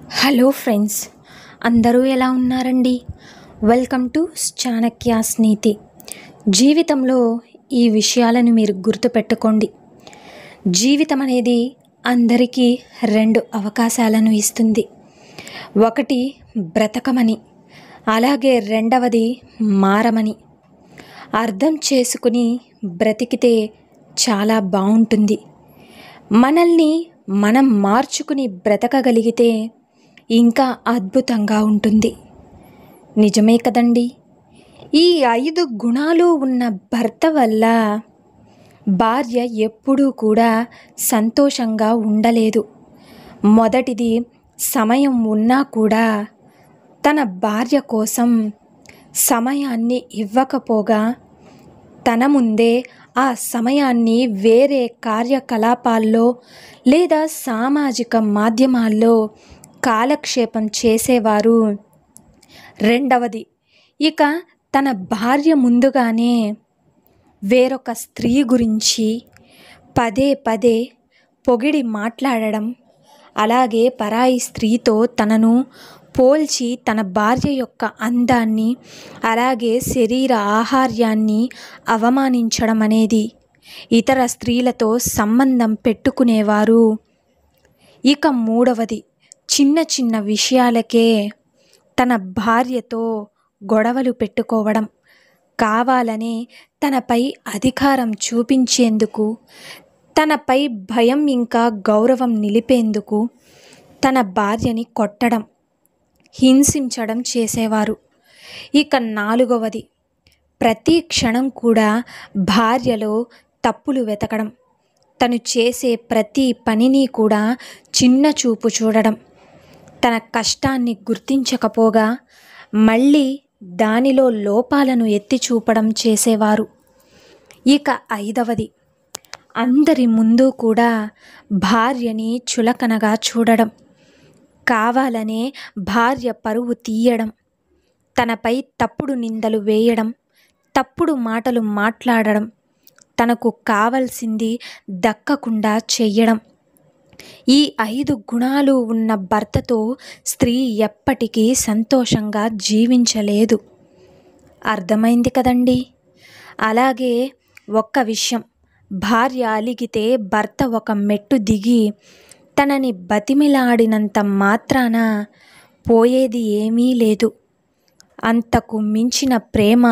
Hello friends, అందరూ ఎలా ఉన్నారండి? వెల్కమ్ టు చాణక్యాస్ నీతి. జీవితంలో ఈ విషయాలను మీరు గుర్తుపెట్టుకోండి. జీవితం అనేది అందరికీ రెండు అవకాశాలను ఇస్తుంది. ఒకటి బ్రతకమని, అలాగే రెండవది మారమని. అర్థం చేసుకుని బ్రతికితే చాలా బాగుంటుంది. మనల్ని మనం మార్చుకుని బ్రతకగలిగితే ఇంకా అద్భుతంగా ఉంటుంది. నిజమే కదండి? ఈ 5 గుణాలు ఉన్న భర్త వల్ల భార్య ఎప్పుడూ కూడా సంతోషంగా ఉండలేదు. మొదటిది, సమయం ఉన్నా కూడా తన భార్య కోసం సమయాన్ని ఇవ్వకపోగా తన ముందే ఆ సమయాన్ని వేరే కార్యకలాపాల్లో లేదా సామాజిక మాధ్యమాల్లో కాలక్షేపం చేసేవారు. రెండవది, ఇక తన భార్య ముందుగానే వేరొక స్త్రీ గురించి పదే పదే పొగిడి మాట్లాడడం, అలాగే పరాయి స్త్రీతో తనను పోల్చి తన భార్య యొక్క అందాన్ని అలాగే శరీర ఆహార్యాన్ని అవమానించడం అనేది, ఇతర స్త్రీలతో సంబంధం పెట్టుకునేవారు. ఇక మూడవది, చిన్న చిన్న విషయాలకే తన భార్యతో గొడవలు పెట్టుకోవడం, కావాలనే తనపై అధికారం చూపించేందుకు, తనపై భయం ఇంకా గౌరవం నిలిపేందుకు తన భార్యని కొట్టడం, హింసించడం చేసేవారు. ఇక నాలుగవది, ప్రతి క్షణం కూడా భార్యలో తప్పులు వెతకడం, తను చేసే ప్రతి పనిని కూడా చిన్న చూపు చూడడం, తన కష్టాన్ని గుర్తించకపోగా మళ్ళీ దానిలో లోపాలను ఎత్తి చూపడం చేసేవారు. ఇక ఐదవది, అందరి ముందు కూడా భార్యని చులకనగా చూడడం, కావాలనే భార్య పరువు తీయడం, తనపై తప్పుడు నిందలు వేయడం, తప్పుడు మాటలు మాట్లాడడం, తనకు కావలసింది దక్కకుండా చెయ్యడం. ఈ 5 గుణాలు ఉన్న భర్తతో స్త్రీ ఎప్పటికీ సంతోషంగా జీవించలేదు. అర్థమైంది కదండి? అలాగే ఒక్క విషయం, భార్య అలిగితే భర్త ఒక మెట్టు దిగి తనని బతిమిలాడినంత మాత్రాన పోయేది ఏమీ లేదు. అంతకు మించిన ప్రేమ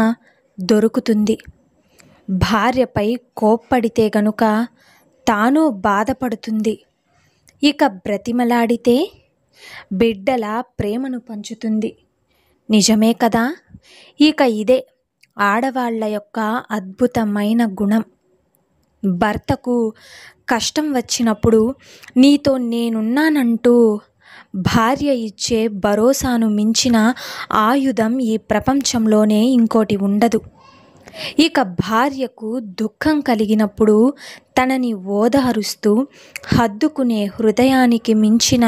దొరుకుతుంది. భార్యపై కోప్పడితే గనుక తాను బాధపడుతుంది. ఇక బ్రతిమలాడితే బిడ్డల ప్రేమను పంచుతుంది. నిజమే కదా? ఇక ఇదే ఆడవాళ్ళ యొక్క అద్భుతమైన గుణం. భర్తకు కష్టం వచ్చినప్పుడు నీతో నేనున్నానంటూ భార్య ఇచ్చే భరోసాను మించిన ఆయుధం ఈ ప్రపంచంలోనే ఇంకోటి ఉండదు. ఇక భార్యకు దుఃఖం కలిగినప్పుడు తనని ఓదారుస్తూ హద్దుకునే హృదయానికి మించిన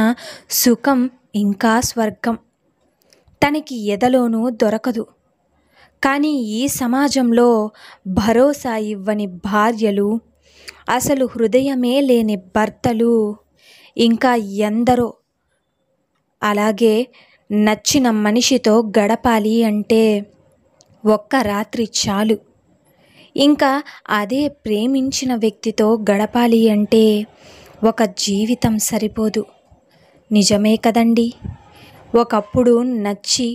సుఖం ఇంకా స్వర్గం తనకి ఎదలోనూ దొరకదు. కానీ ఈ సమాజంలో భరోసా ఇవ్వని భార్యలు, అసలు హృదయమే లేని భర్తలు ఇంకా ఎందరో. అలాగే నచ్చిన మనిషితో గడపాలి అంటే ఒక్క రాత్రి చాలు. ఇంకా అదే ప్రేమించిన వ్యక్తితో గడపాలి అంటే ఒక జీవితం సరిపోదు. నిజమే కదండి? ఒకప్పుడు నచ్చి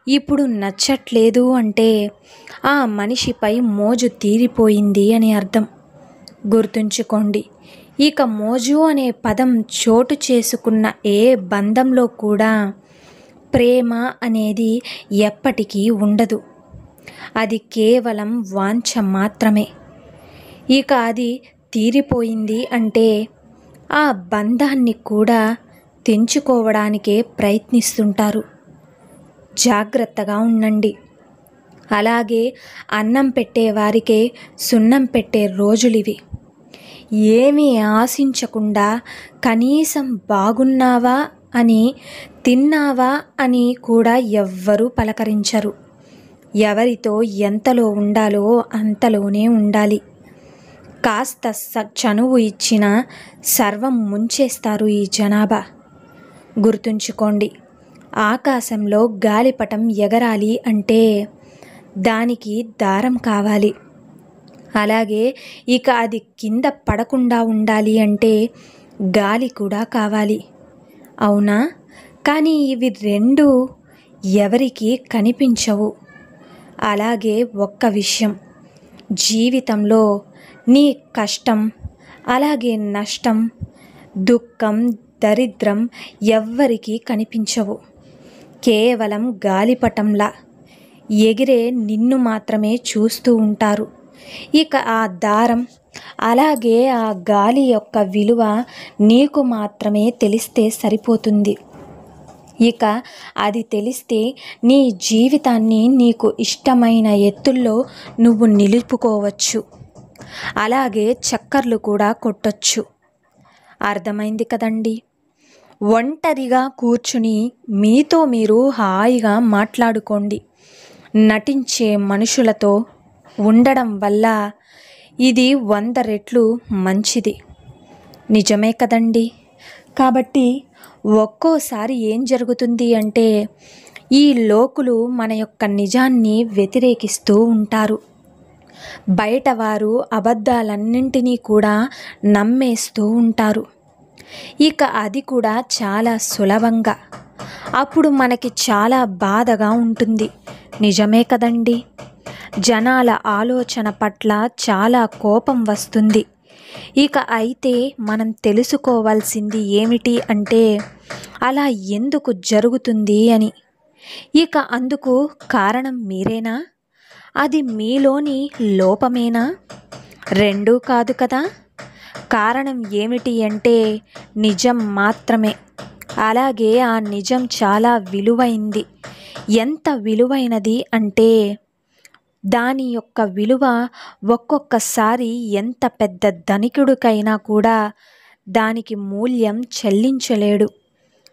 ఇప్పుడు నచ్చట్లేదు అంటే ఆ మనిషిపై మోజు తీరిపోయింది అని అర్థం. గుర్తుంచుకోండి, ఇక మోజు అనే పదం చోటు చేసుకున్న ఏ బంధంలో కూడా ప్రేమ అనేది ఎప్పటికీ ఉండదు. అది కేవలం వాంఛ మాత్రమే. ఇక అది తీరిపోయింది అంటే ఆ బంధాన్ని కూడా తెంచుకోవడానికే ప్రయత్నిస్తుంటారు. జాగ్రత్తగా ఉండండి. అలాగే అన్నం పెట్టేవారికే సున్నం పెట్టే రోజులివి. ఏమీ ఆశించకుండా కనీసం బాగున్నావా అని, తిన్నావా అని కూడా ఎవ్వరూ పలకరించరు. ఎవరితో ఎంతలో ఉండాలో అంతలోనే ఉండాలి. కాస్త చనువు ఇచ్చినా సర్వం ముంచేస్తారు ఈ జనాభా. గుర్తుంచుకోండి, ఆకాశంలో గాలిపటం ఎగరాలి అంటే దానికి దారం కావాలి. అలాగే ఇక అది కింద పడకుండా ఉండాలి అంటే గాలి కూడా కావాలి. అవునా? కానీ ఇవి రెండు ఎవరికీ కనిపించవు. అలాగే ఒక్క విషయం, జీవితంలో నీ కష్టం, అలాగే నష్టం, దుఃఖం, దరిద్రం ఎవ్వరికీ కనిపించవు. కేవలం గాలిపటంలా ఎగిరే నిన్ను మాత్రమే చూస్తూ ఉంటారు. ఇక ఆ దారం, అలాగే ఆ గాలి యొక్క విలువ నీకు మాత్రమే తెలిస్తే సరిపోతుంది. ఇక అది తెలిస్తే నీ జీవితాన్ని నీకు ఇష్టమైన ఎత్తుల్లో నువ్వు నిలుపుకోవచ్చు. అలాగే చక్కర్లు కూడా కొట్టొచ్చు. అర్థమైంది కదండి? ఒంటరిగా కూర్చుని మీతో మీరు హాయిగా మాట్లాడుకోండి. నటించే మనుషులతో ఉండడం వల్ల ఇది 100 రెట్లు మంచిది. నిజమే కదండి? కాబట్టి ఒక్కోసారి ఏం జరుగుతుంది అంటే ఈ లోకులు మన యొక్క నిజాన్ని వ్యతిరేకిస్తూ ఉంటారు. బయటవారు అబద్ధాలన్నింటినీ కూడా నమ్మేస్తూ ఉంటారు. ఇక అది కూడా చాలా సులభంగా. అప్పుడు మనకి చాలా బాధగా ఉంటుంది. నిజమే కదండి? జనాల ఆలోచన పట్ల చాలా కోపం వస్తుంది. ఇక అయితే మనం తెలుసుకోవాల్సింది ఏమిటి అంటే అలా ఎందుకు జరుగుతుంది అని. ఇక అందుకు కారణం మీరేనా? అది మీలోని లోపమేనా? రెండూ కాదు కదా. కారణం ఏమిటి అంటే నిజం మాత్రమే. అలాగే ఆ నిజం చాలా విలువైంది. ఎంత విలువైనది అంటే దాని యొక్క విలువ ఒక్కొక్కసారి ఎంత పెద్ద ధనికుడికైనా కూడా దానికి మూల్యం చెల్లించలేడు.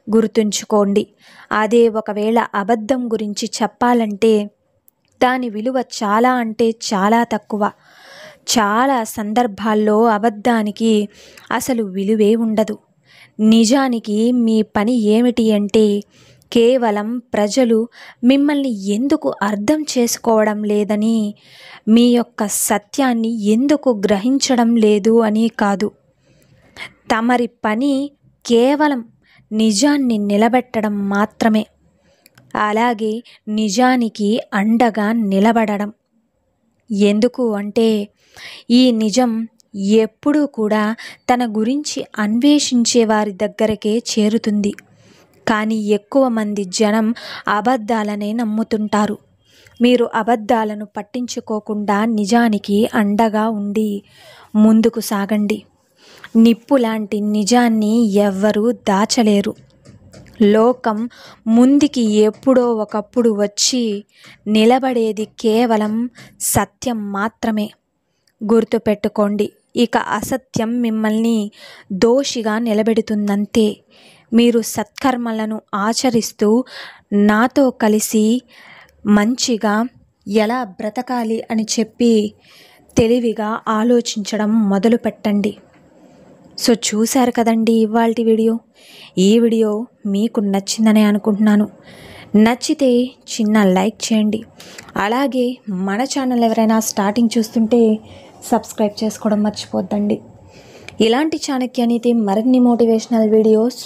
గుర్తుంచుకోండి, అదే ఒకవేళ అబద్ధం గురించి చెప్పాలంటే దాని విలువ చాలా అంటే చాలా తక్కువ. చాలా సందర్భాల్లో అబద్ధానికి అసలు విలువే ఉండదు. నిజానికి మీ పని ఏమిటి అంటే కేవలం ప్రజలు మిమ్మల్ని ఎందుకు అర్థం చేసుకోవడం లేదని, మీ యొక్క సత్యాన్ని ఎందుకు గ్రహించడం లేదు అని కాదు. తమరి పని కేవలం నిజాన్ని నిలబెట్టడం మాత్రమే. అలాగే నిజానికి అండగా నిలబడడం. ఎందుకు అంటే ఈ నిజం ఎప్పుడూ కూడా తన గురించి అన్వేషించే వారి దగ్గరకే చేరుతుంది. కానీ ఎక్కువ మంది జనం అబద్ధాలనే నమ్ముతుంటారు. మీరు అబద్ధాలను పట్టించుకోకుండా నిజానికి అండగా ఉండి ముందుకు సాగండి. నిప్పు లాంటి నిజాన్ని ఎవ్వరూ దాచలేరు. లోకం ముందుకి ఎప్పుడో ఒకప్పుడు వచ్చి నిలబడేది కేవలం సత్యం మాత్రమే. గుర్తుపెట్టుకోండి, ఇక అసత్యం మిమ్మల్ని దోషిగా నిలబెడుతుందంతే. మీరు సత్కర్మలను ఆచరిస్తూ నాతో కలిసి మంచిగా ఎలా బ్రతకాలి అని చెప్పి తెలివిగా ఆలోచించడం మొదలు పెట్టండి. సో చూశారు కదండి ఇవాల్టి వీడియో. ఈ వీడియో మీకు నచ్చిందని అనుకుంటున్నాను. నచ్చితే చిన్న లైక్ చేయండి. అలాగే మన ఛానల్ ఎవరైనా స్టార్టింగ్ చూస్తుంటే సబ్స్క్రైబ్ చేసుకోవడం మర్చిపోద్దండి. ఇలాంటి చాణక్య నీతి మరిన్ని మోటివేషనల్ వీడియోస్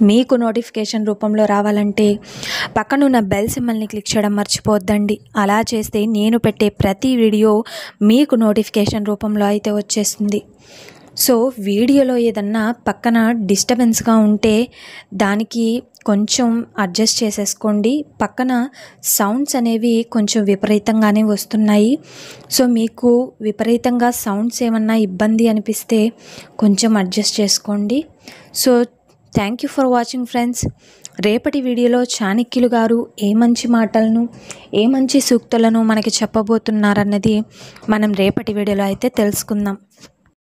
మీకు నోటిఫికేషన్ రూపంలో రావాలంటే పక్కనున్న బెల్ సింబల్ని క్లిక్ చేయడం మర్చిపోద్దండి. అలా చేస్తే నేను పెట్టే ప్రతి వీడియో మీకు నోటిఫికేషన్ రూపంలో అయితే వచ్చేస్తుంది. సో వీడియోలో ఏదన్నా పక్కన డిస్టర్బెన్స్గా ఉంటే దానికి కొంచెం అడ్జస్ట్ చేసేసుకోండి. పక్కన సౌండ్స్ అనేవి కొంచెం విపరీతంగానే వస్తున్నాయి. సో మీకు విపరీతంగా సౌండ్స్ ఏమన్నా ఇబ్బంది అనిపిస్తే కొంచెం అడ్జస్ట్ చేసుకోండి. So thank you for watching friends. రేపటి వీడియోలో చాణక్యులు గారు ఏ మంచి మాటలను, ఏ మంచి సూక్తులను మనకి చెప్పబోతున్నారన్నది మనం రేపటి వీడియోలో అయితే తెలుసుకుందాం.